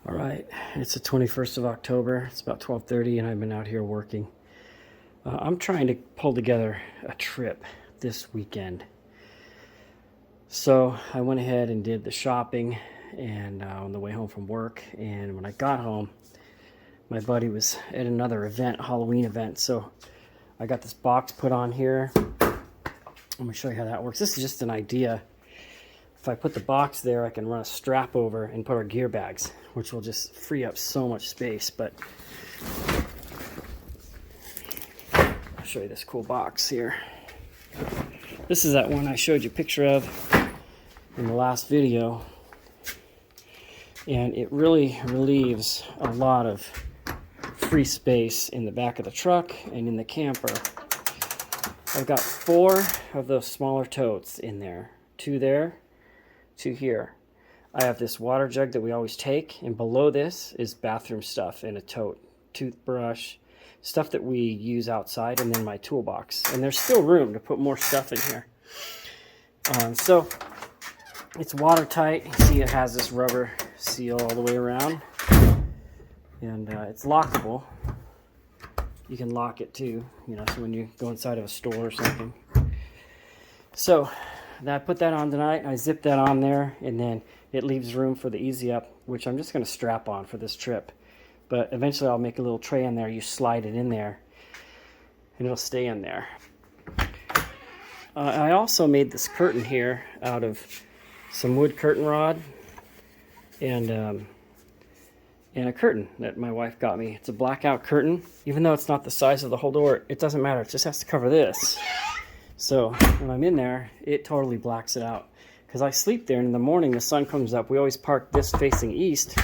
All right, it's the 21st of October. It's about 12:30 and I've been out here working. I'm trying to pull together a trip this weekend. So I went ahead and did the shopping and on the way home from work. And when I got home, my buddy was at another event, Halloween event. So I got this box put on here. Let me show you how that works. This is just an idea. If I put the box there, I can run a strap over and put our gear bags, which will just free up so much space. But I'll show you this cool box here. This is that one I showed you a picture of in the last video. And it really relieves a lot of free space in the back of the truck and in the camper. I've got 4 of those smaller totes in there. 2 there, 2 here. I have this water jug that we always take, and below this is bathroom stuff in a tote. Toothbrush, stuff that we use outside, and then my toolbox. And there's still room to put more stuff in here. So it's watertight. You see it has this rubber seal all the way around. And it's lockable. You can lock it too, you know, so when you go inside of a store or something. So I put that on tonight. I zip that on there, and then it leaves room for the Easy Up, which I'm just going to strap on for this trip. But eventually I'll make a little tray in there. You slide it in there, and it'll stay in there. I also made this curtain here out of some wood curtain rod and a curtain that my wife got me. It's a blackout curtain. Even though it's not the size of the whole door, it doesn't matter. It just has to cover this. So when I'm in there, it totally blacks it out. Because I sleep there, and in the morning the sun comes up. We always park this facing east,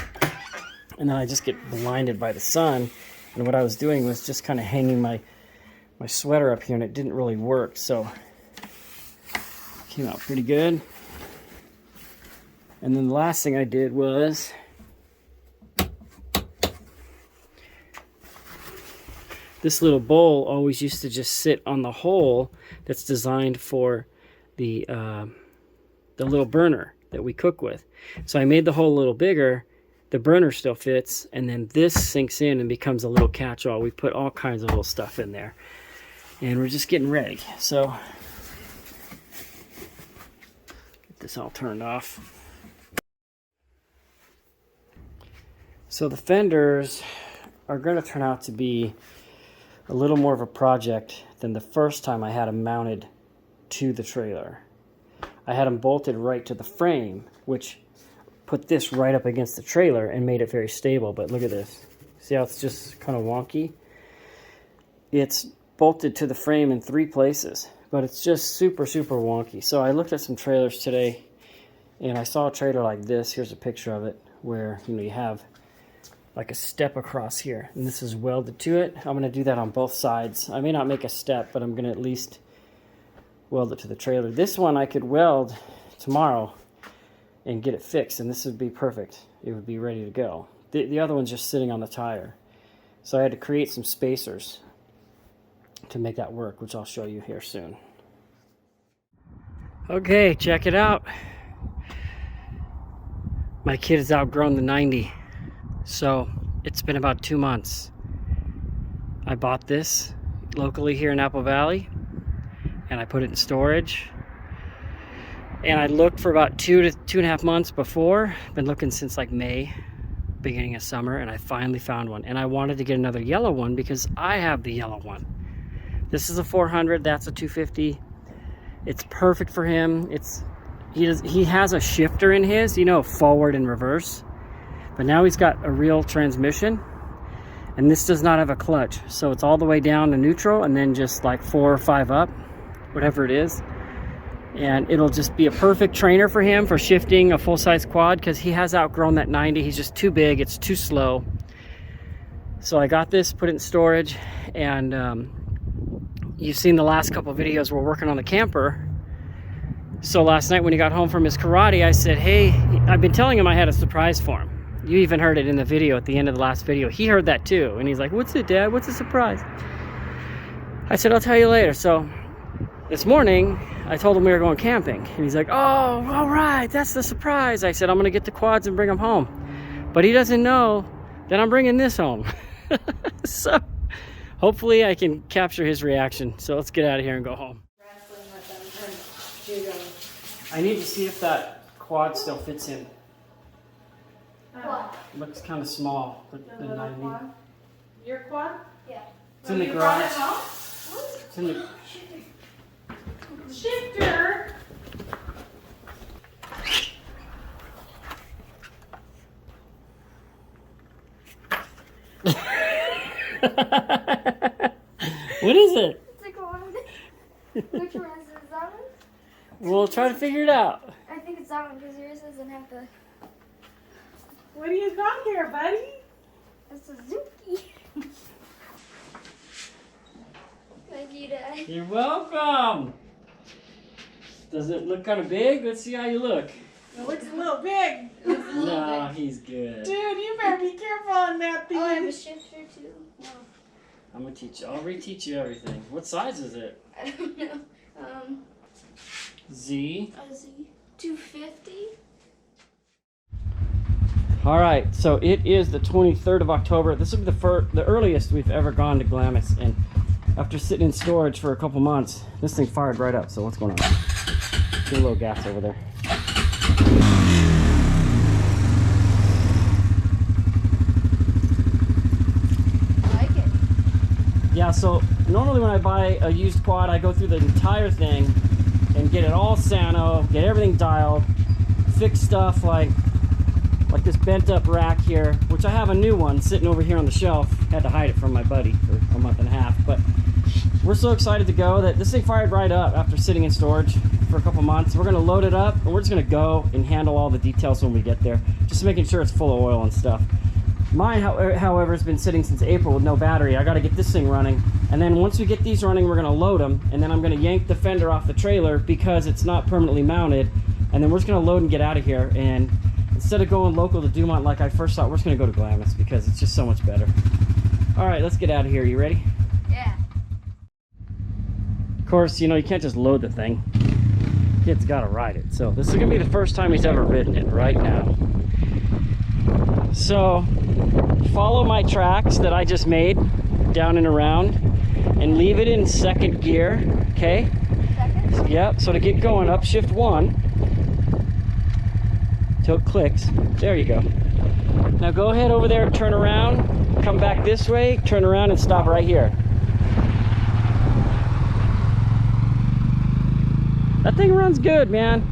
and then I just get blinded by the sun. And what I was doing was just kind of hanging my sweater up here, and it didn't really work. So it came out pretty good. And then the last thing I did was this little bowl always used to just sit on the hole that's designed for the little burner that we cook with. So I made the hole a little bigger. The burner still fits, and then this sinks in and becomes a little catch-all. We put all kinds of little stuff in there, and we're just getting ready. So get this all turned off. So the fenders are going to turn out to be a little more of a project than the first time I had them mounted to the trailer. I had them bolted right to the frame, which put this right up against the trailer and made it very stable. But look at this. See how it's just kind of wonky? It's bolted to the frame in 3 places, but it's just super, super wonky. So I looked at some trailers today, and I saw a trailer like this. Here's a picture of it, where you have like a step across here, and this is welded to it. I'm going to do that on both sides. I may not make a step, but I'm going to at least weld it to the trailer. This one I could weld tomorrow and get it fixed, and this would be perfect. It would be ready to go. The other one's just sitting on the tire. So I had to create some spacers to make that work, which I'll show you here soon. Okay, check it out. My kid has outgrown the 90. So it's been about 2 months. I bought this locally here in Apple Valley, and I put it in storage. And I looked for about 2 to 2.5 months before. Been looking since like May, beginning of summer, and I finally found one. And I wanted to get another yellow one because I have the yellow one. This is a 400, that's a 250. It's perfect for him. He has a shifter in his, forward and reverse. But now he's got a real transmission, and this does not have a clutch. So it's all the way down to neutral and then just like 4 or 5 up, whatever it is. And it'll just be a perfect trainer for him for shifting a full-size quad, because he has outgrown that 90. He's just too big. It's too slow. So I got this, put it in storage, and you've seen the last couple of videos we're working on the camper. So last night when he got home from his karate, I said, hey, I've been telling him I had a surprise for him. You even heard it in the video at the end of the last video. He heard that too. And he's like, what's it, Dad? What's the surprise? I said, I'll tell you later. So this morning, I told him we were going camping. And he's like, oh, all right, that's the surprise. I said, I'm going to get the quads and bring them home. But he doesn't know that I'm bringing this home. So hopefully I can capture his reaction. So let's get out of here and go home. I need to see if that quad still fits in. What? Looks kind of small. The 90. Quad? Your quad? Yeah. It's in the garage. It's in the shifter. What is it? It's like one. Which one is it? Is that one? We'll try to figure it out. I think it's that one because yours doesn't have the. What do you got here, buddy? A Suzuki. Thank you, Dad. You're welcome. Does it look kind of big? Let's see how you look. It looks a little big. No, he's good. Dude, you better be careful on that thing. Oh, I have a shifter too. No. I'm gonna teach you. I'll reteach you everything. What size is it? I don't know. Z. A Z. 250. All right, so it is the 23rd of October. This will be the earliest we've ever gone to GLAMIS, and after sitting in storage for a couple months, this thing fired right up. So what's going on? Get a little gas over there. I like it. Yeah, so normally when I buy a used quad, I go through the entire thing and get it all Sano, get everything dialed, fix stuff like this bent up rack here, which I have a new one sitting over here on the shelf. Had to hide it from my buddy for a month and a half, but we're so excited to go that this thing fired right up after sitting in storage for a couple months. We're gonna load it up and we're just gonna go and handle all the details when we get there, just making sure it's full of oil and stuff. Mine, however, has been sitting since April with no battery. I gotta get this thing running, and then once we get these running, we're gonna load them, and then I'm gonna yank the fender off the trailer because it's not permanently mounted, and then we're just gonna load and get out of here. And instead of going local to Dumont like I first thought, we're just gonna go to GLAMIS because it's just so much better. All right, let's get out of here. You ready? Yeah. Of course, you know, you can't just load the thing. Kid's gotta ride it. So this is gonna be the first time he's ever ridden it right now. So follow my tracks that I just made down and around and leave it in second gear, okay? Second? Yep, so to get going, upshift 1 till it clicks. There you go. Now go ahead over there and turn around, come back this way, turn around and stop right here. That thing runs good, man.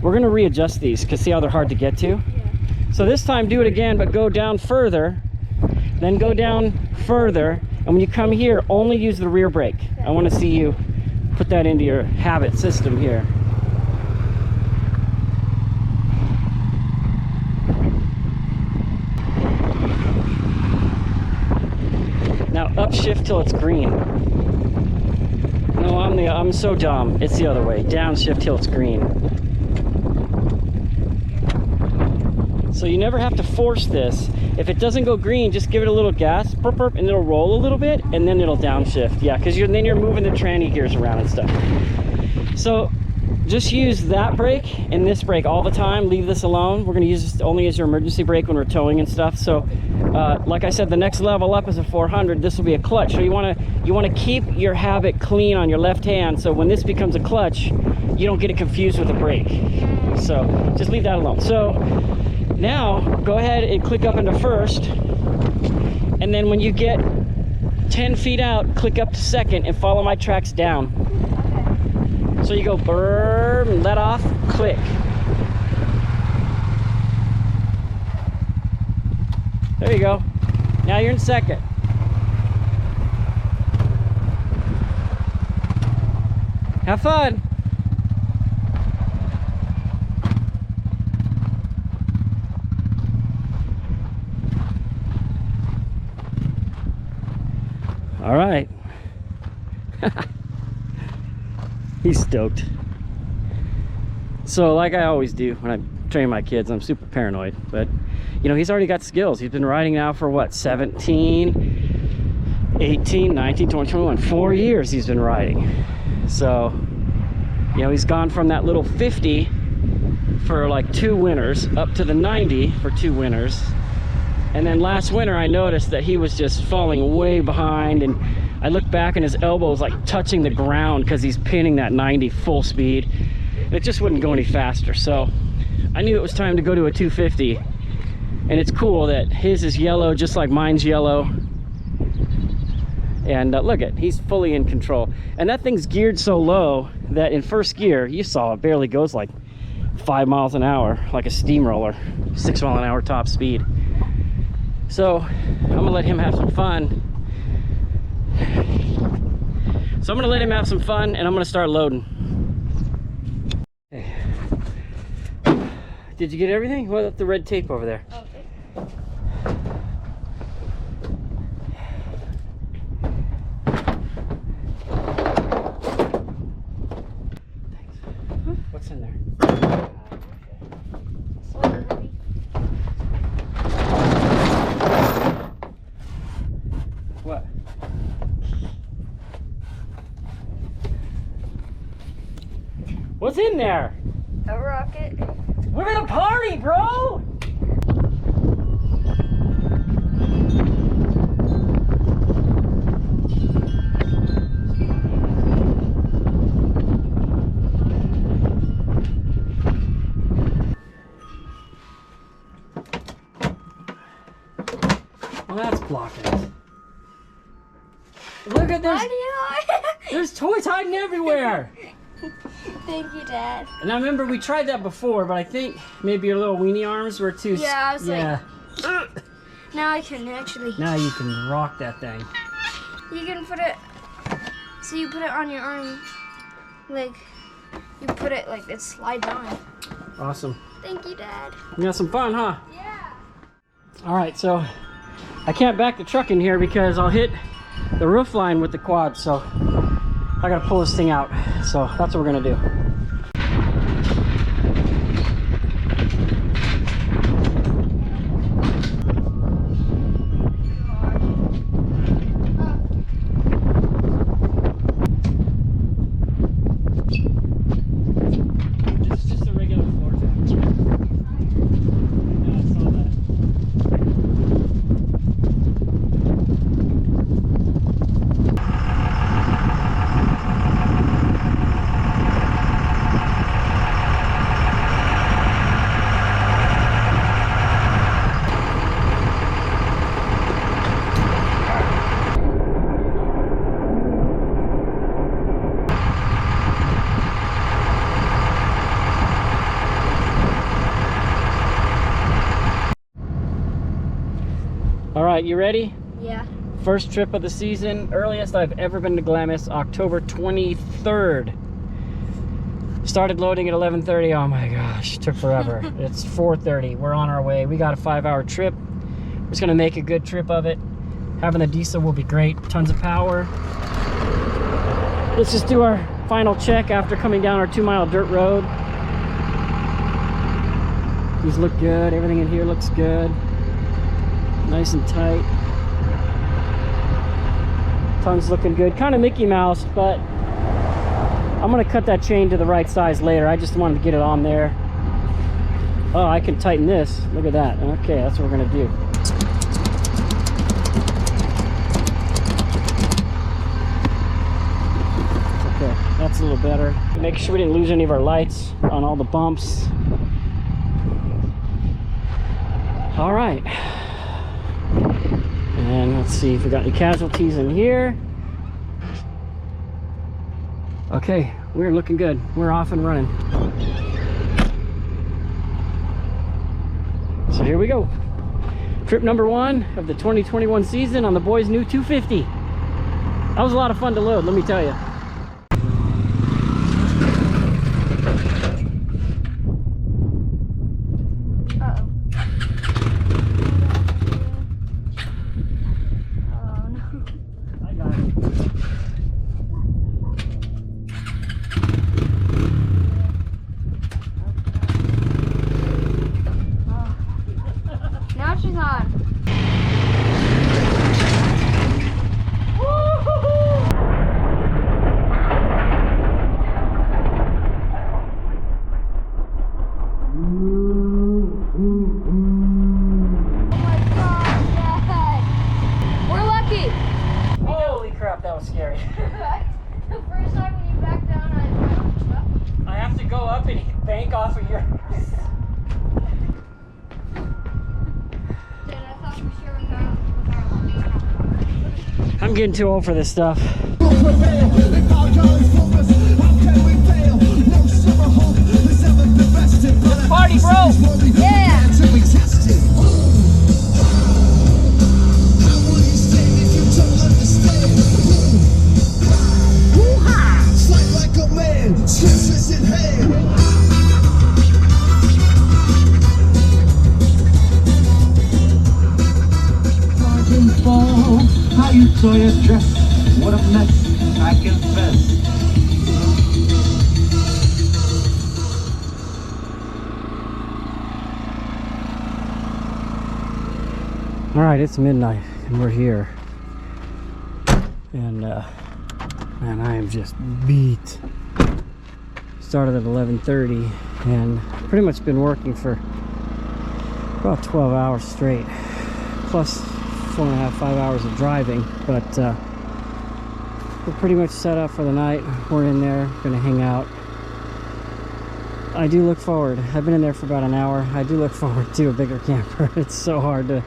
We're gonna readjust these because see how they're hard to get to? Yeah. So this time do it again, but go down further, then go down further, and when you come here, only use the rear brake. I wanna see you put that into your habit system here. Now upshift till it's green. No, I'm so dumb. It's the other way. Downshift till it's green. So you never have to force this. If it doesn't go green, just give it a little gas, burp, burp, and it'll roll a little bit, and then it'll downshift. Yeah, because then you're moving the tranny gears around and stuff. So just use that brake and this brake all the time. Leave this alone. We're going to use this only as your emergency brake when we're towing and stuff. So like I said, the next level up is a 400. This will be a clutch. So you want to keep your habit clean on your left hand. So when this becomes a clutch, you don't get it confused with a brake. So just leave that alone. So now go ahead and click up into first. And then when you get 10 feet out, click up to second and follow my tracks down. Okay. So you go burr, let off, click. There you go. Now you're in second. Have fun. All right. He's stoked. So like I always do when I train my kids, I'm super paranoid, but you know, he's already got skills. He's been riding now for what, 17, 18, 19, 20, 21, 4 years he's been riding. So, you know, he's gone from that little 50 for like 2 winters, up to the 90 for 2 winters. And then last winter I noticed that he was just falling way behind, and I looked back and his elbow was like touching the ground because he's pinning that 90 full speed. And it just wouldn't go any faster. So I knew it was time to go to a 250. And it's cool that his is yellow just like mine's yellow. And look at, he's fully in control. And that thing's geared so low that in first gear, you saw it barely goes like 5 miles an hour, like a steamroller, 6 mile an hour top speed. So I'm gonna let him have some fun. So I'm gonna let him have some fun, and I'm gonna start loading. Okay. Did you get everything? What about the red tape over there? Okay. What's in there? So heavy. What? What's in there? A rocket. We're gonna party, bro! Well, that's blocking it. Look at this. There's toys hiding everywhere. Thank you, Dad. And I remember we tried that before, but I think maybe your little weenie arms were too. Yeah, I was yeah. like, now I can actually. Now you can rock that thing. You can put it. So you put it on your arm, like you put it like it slides on. Awesome. Thank you, Dad. You got some fun, huh? Yeah. All right, so I can't back the truck in here because I'll hit the roof line with the quad, so I gotta pull this thing out. So that's what we're gonna do. Just a regular floor jack. Yeah, I saw that. All right, you ready? Yeah. First trip of the season, earliest I've ever been to GLAMIS, October 23rd. Started loading at 11:30. Oh my gosh, took forever. It's 4:30. We're on our way. We got a 5-hour trip. We're just gonna make a good trip of it. Having the diesel will be great. Tons of power. Let's just do our final check after coming down our 2-mile dirt road. These look good. Everything in here looks good. Nice and tight. Tongue's looking good. Kind of Mickey Mouse, but I'm gonna cut that chain to the right size later. I just wanted to get it on there. Oh, I can tighten this. Look at that. Okay, that's what we're gonna do. Okay, that's a little better. Make sure we didn't lose any of our lights on all the bumps. All right. And let's see if we got any casualties in here. Okay, we're looking good. We're off and running. So here we go. Trip number 1 of the 2021 season on the boys' new 250. That was a lot of fun to load, let me tell you. Now she's on. up and bank off of your... Dude, I thought for sure we got I'm getting too old for this stuff. Party, bro! Yeah! How you saw your dress, what a mess, I confess. All right, it's midnight and we're here. And man, I am just beat. Started at 11:30 and pretty much been working for about 12 hours straight. Plus 4.5, 5 hours of driving, but we're pretty much set up for the night. We're in there, gonna hang out. I do look forward. I've been in there for about an hour. I do look forward to a bigger camper. It's so hard to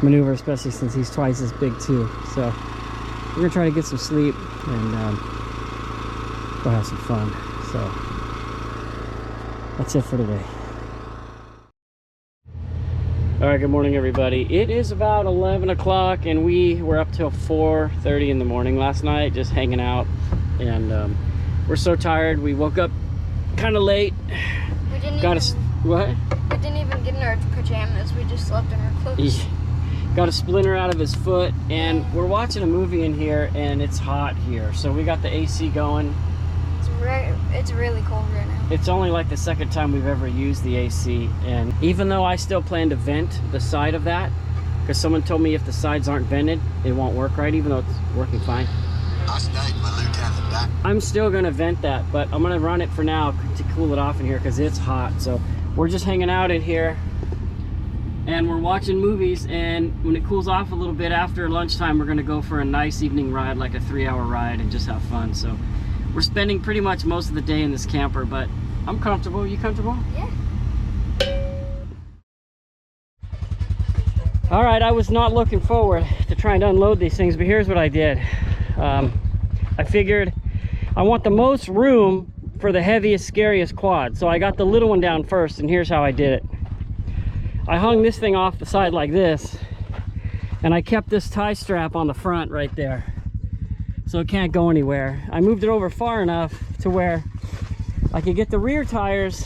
maneuver, especially since he's twice as big too. So we're gonna try to get some sleep and go have some fun. So that's it for today. All right, good morning, everybody. It is about 11 o'clock and we were up till 4:30 in the morning last night, just hanging out. And we're so tired. We woke up kind of late. We didn't What? We didn't even get in our pajamas. We just slept in our clothes. Got a splinter out of his foot, and we're watching a movie in here, and it's hot here. So we got the AC going. It's really cold right now. It's only like the second time we've ever used the AC, and even though I still plan to vent the side of that, because someone told me if the sides aren't vented, it won't work right, even though it's working fine. I'm still gonna vent that, but I'm gonna run it for now to cool it off in here because it's hot. So we're just hanging out in here and we're watching movies, and when it cools off a little bit after lunchtime, we're gonna go for a nice evening ride, like a 3-hour ride, and just have fun. So we're spending pretty much most of the day in this camper, but I'm comfortable. You comfortable? Yeah. All right, I was not looking forward to trying to unload these things, but here's what I did. I figured I want the most room for the heaviest, scariest quad. So I got the little one down first, and here's how I did it. I hung this thing off the side like this, and I kept this tie strap on the front right there, so it can't go anywhere. I moved it over far enough to where I could get the rear tires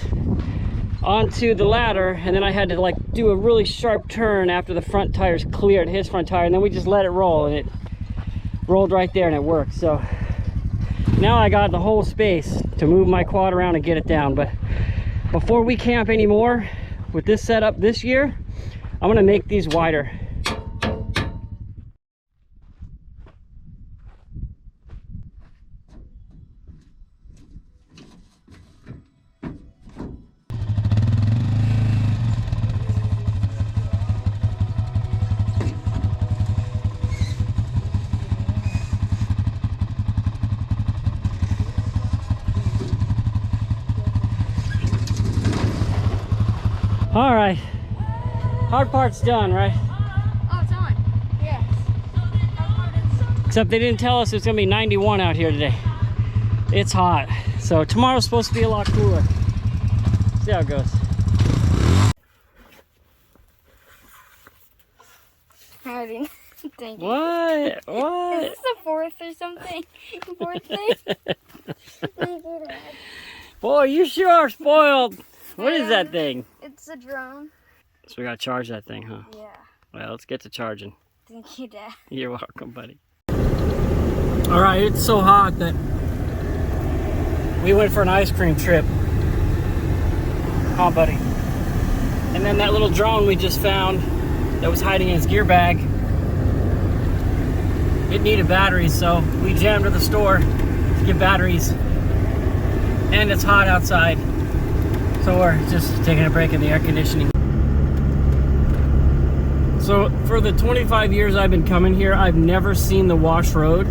onto the ladder, and then I had to like do a really sharp turn after the front tires cleared his front tire, and then we just let it roll, and it rolled right there and it worked. So now I got the whole space to move my quad around and get it down. But before we camp anymore with this setup this year, I'm gonna make these wider. All right, hard part's done, right? Oh, it's on. Yes. Except they didn't tell us it's gonna be 91 out here today. It's hot. So tomorrow's supposed to be a lot cooler. See how it goes. Howdy. Thank you. What? Is What? this the fourth or something? Fourth thing? Thank you, Dad. Boy, you sure are spoiled. What is that thing? It's a drone. So we gotta charge that thing, huh? Yeah. Well, let's get to charging. Thank you, Dad. You're welcome, buddy. All right, it's so hot that we went for an ice cream trip. Huh, buddy? And then that little drone we just found that was hiding in his gear bag, it needed batteries, so we jammed to the store to get batteries. And it's hot outside, so we're just taking a break in the air conditioning. So for the 25 years I've been coming here, I've never seen the Wash Road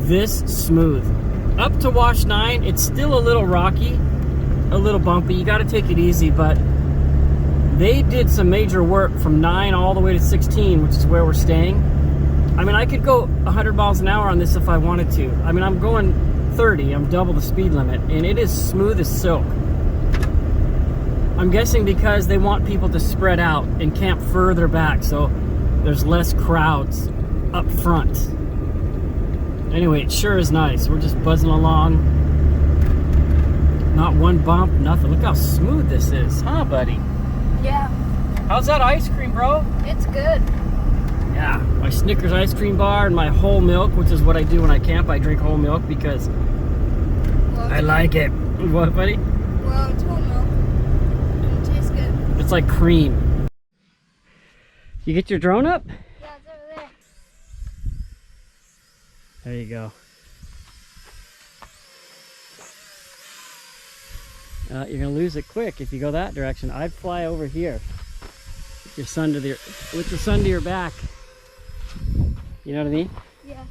this smooth. up to Wash 9, it's still a little rocky, a little bumpy. You got to take it easy, but they did some major work from 9 all the way to 16, which is where we're staying. I mean, I could go 100 miles an hour on this if I wanted to. I mean, I'm going 30, I'm double the speed limit, and it is smooth as silk. I'm guessing because they want people to spread out and camp further back, so there's less crowds up front. Anyway, it sure is nice. We're just buzzing along. Not one bump, nothing. Look how smooth this is, huh, buddy? Yeah, How's that ice cream, bro? it's good. Yeah, my Snickers ice cream bar and my whole milk, which is what I do when I camp. I drink whole milk because Well, I like it. What, buddy? Well, it's whole milk. And it tastes good. It's like cream. You get your drone up? Yeah, it's over there. There you go. You're gonna lose it quick if you go that direction. I'd fly over here with your sun to with the sun to your back. You know what I mean? Yeah.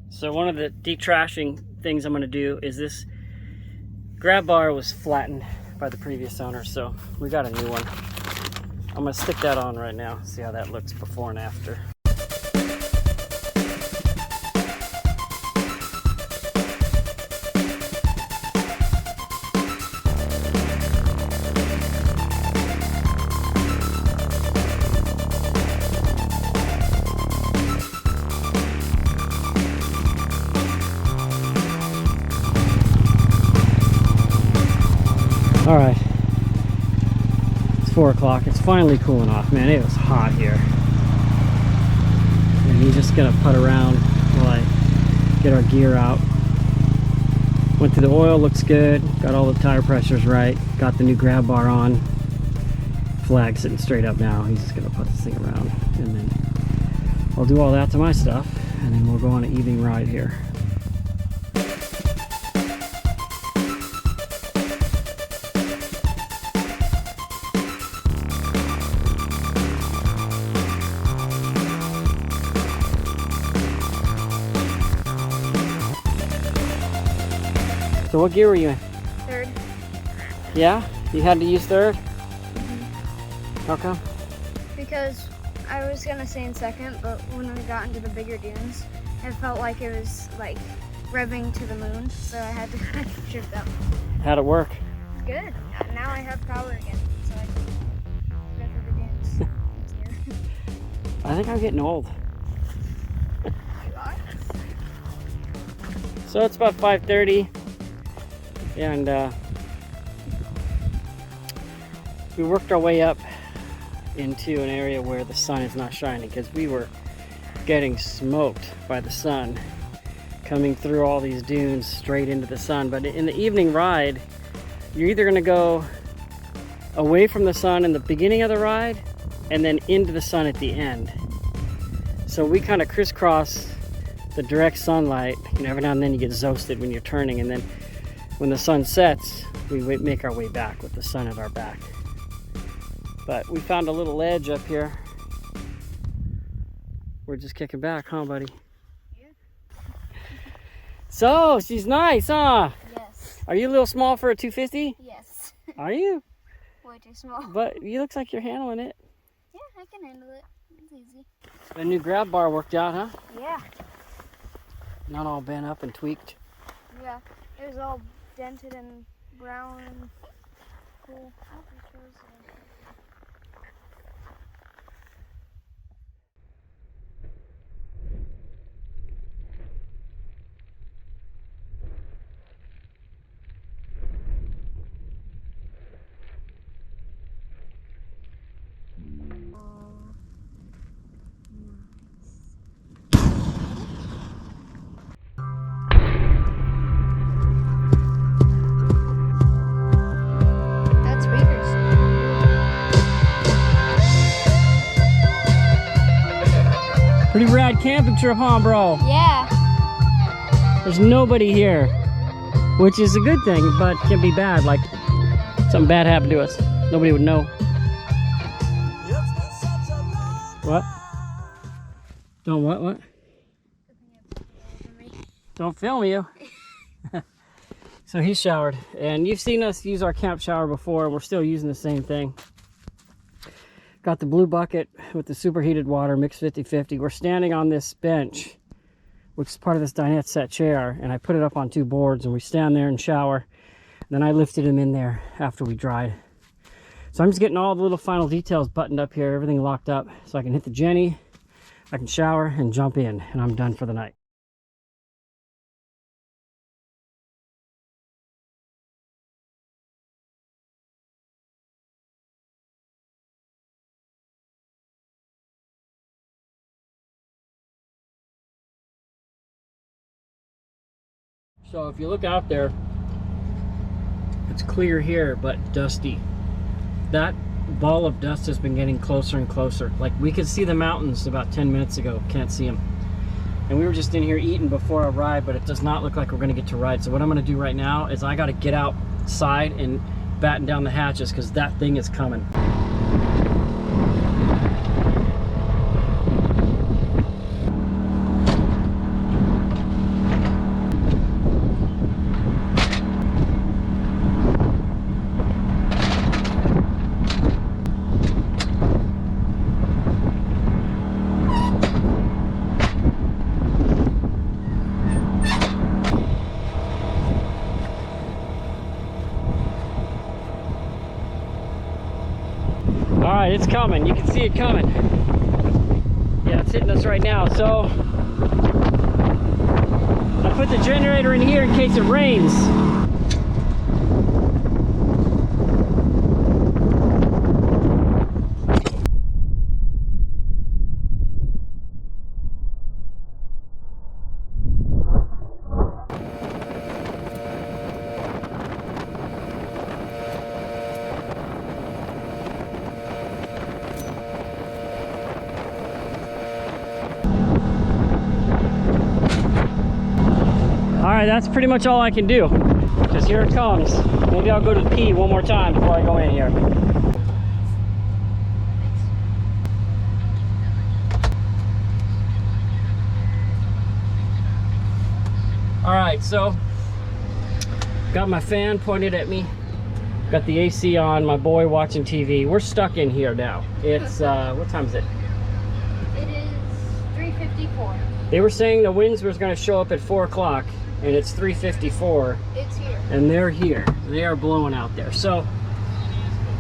So one of the detrashing things I'm gonna do is this grab bar was flattened by the previous owner, so we got a new one. I'm gonna stick that on right now, see how that looks before and after. All right, it's 4 o'clock. It's finally cooling off, man. It was hot here. And we're just gonna putt around while I get our gear out. Went through the oil, looks good. Got all the tire pressures right. Got the new grab bar on. Flag sitting straight up now. He's just gonna put this thing around. And then I'll do all that to my stuff. And then we'll go on an evening ride here. So what gear were you in? Third. Yeah? You had to use third? How come? Because I was gonna say in second, but when we got into the bigger dunes, it felt like it was like revving to the moon, so I had to kind of shift up. How'd it work? Good. Now I have power again, so I can go through the dunes. Easier. I think I'm getting old. You are? So it's about 5:30, and we worked our way up into an area where the sun is not shining, because we were getting smoked by the sun coming through all these dunes straight into the sun. But in the evening ride, you're either going to go away from the sun in the beginning of the ride and then into the sun at the end. So we kind of crisscross the direct sunlight. You know, every now and then you get zoasted when you're turning, and then when the sun sets, we make our way back with the sun at our back. But we found a little ledge up here. We're just kicking back, huh, buddy? Yeah. So, she's nice, huh? Yes. Are you a little small for a 250? Yes. Are you? Way too small. But you looks like you're handling it. Yeah, I can handle it. It's easy. The new grab bar worked out, huh? Yeah. Not all bent up and tweaked. Yeah. It was all dented and brown and cool. That's speakers. Pretty rad camping trip, huh, bro? Yeah. There's nobody here, which is a good thing, but can be bad. Like, something bad happened to us. Nobody would know. What? Don't what? Don't film you. So he showered, and you've seen us use our camp shower before. We're still using the same thing. Got the blue bucket with the superheated water, mixed 50-50. We're standing on this bench, which is part of this dinette set chair, and I put it up on 2 boards, and we stand there and shower. And then I lifted him in there after we dried. So I'm just getting all the little final details buttoned up here, everything locked up, so I can hit the Jenny, I can shower and jump in, and I'm done for the night. So if you look out there, it's clear here, but dusty. That ball of dust has been getting closer and closer. Like, we could see the mountains about 10 minutes ago, can't see them. And we were just in here eating before our ride, but it does not look like we're gonna get to ride. So what I'm gonna do right now is I gotta get outside and batten down the hatches, because that thing is coming. All right, it's coming. You can see it coming. Yeah, it's hitting us right now. So I put the generator in here in case it rains. All right, that's pretty much all I can do, because here it comes. Maybe I'll go to pee one more time before I go in here. All right, so got my fan pointed at me, got the AC on, my boy watching TV. We're stuck in here now. It's, what time is it? It is 3:54. They were saying the winds was gonna show up at 4 o'clock, and it's 3:54. It's here. And they're here. They are blowing out there. So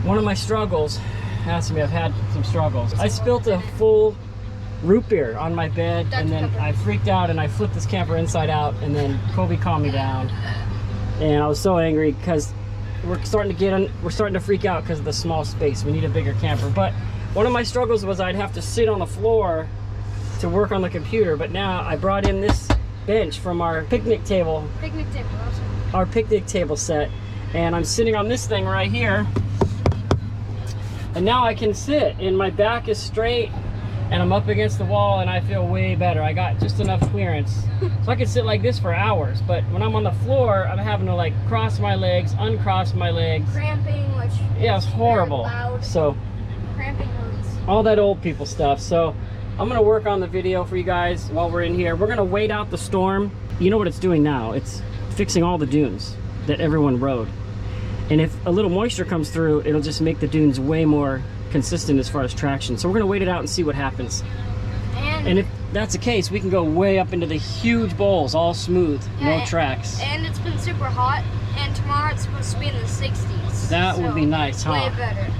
one of my struggles, ask me, I've had some struggles. I spilt a full root beer on my bed, and then I freaked out and I flipped this camper inside out, and then Kobe calmed me down. And I was so angry because we're starting to freak out because of the small space. We need a bigger camper. But one of my struggles was I'd have to sit on the floor to work on the computer, but now I brought in this bench from our picnic table. Our picnic table set, and I'm sitting on this thing right here, and now I can sit, and my back is straight, and I'm up against the wall, and I feel way better. I got just enough clearance, so I could sit like this for hours. But when I'm on the floor, I'm having to like cross my legs, uncross my legs. Cramping, which yeah, it's horrible. So cramping hurts. all that old people stuff. So I'm gonna work on the video for you guys while we're in here. We're gonna wait out the storm. You know what it's doing now? It's fixing all the dunes that everyone rode. And if a little moisture comes through, it'll just make the dunes way more consistent as far as traction. So we're gonna wait it out and see what happens. And if that's the case, we can go way up into the huge bowls, all smooth, no tracks. And it's been super hot, and tomorrow it's supposed to be in the 60s. That would be nice, huh? Way better.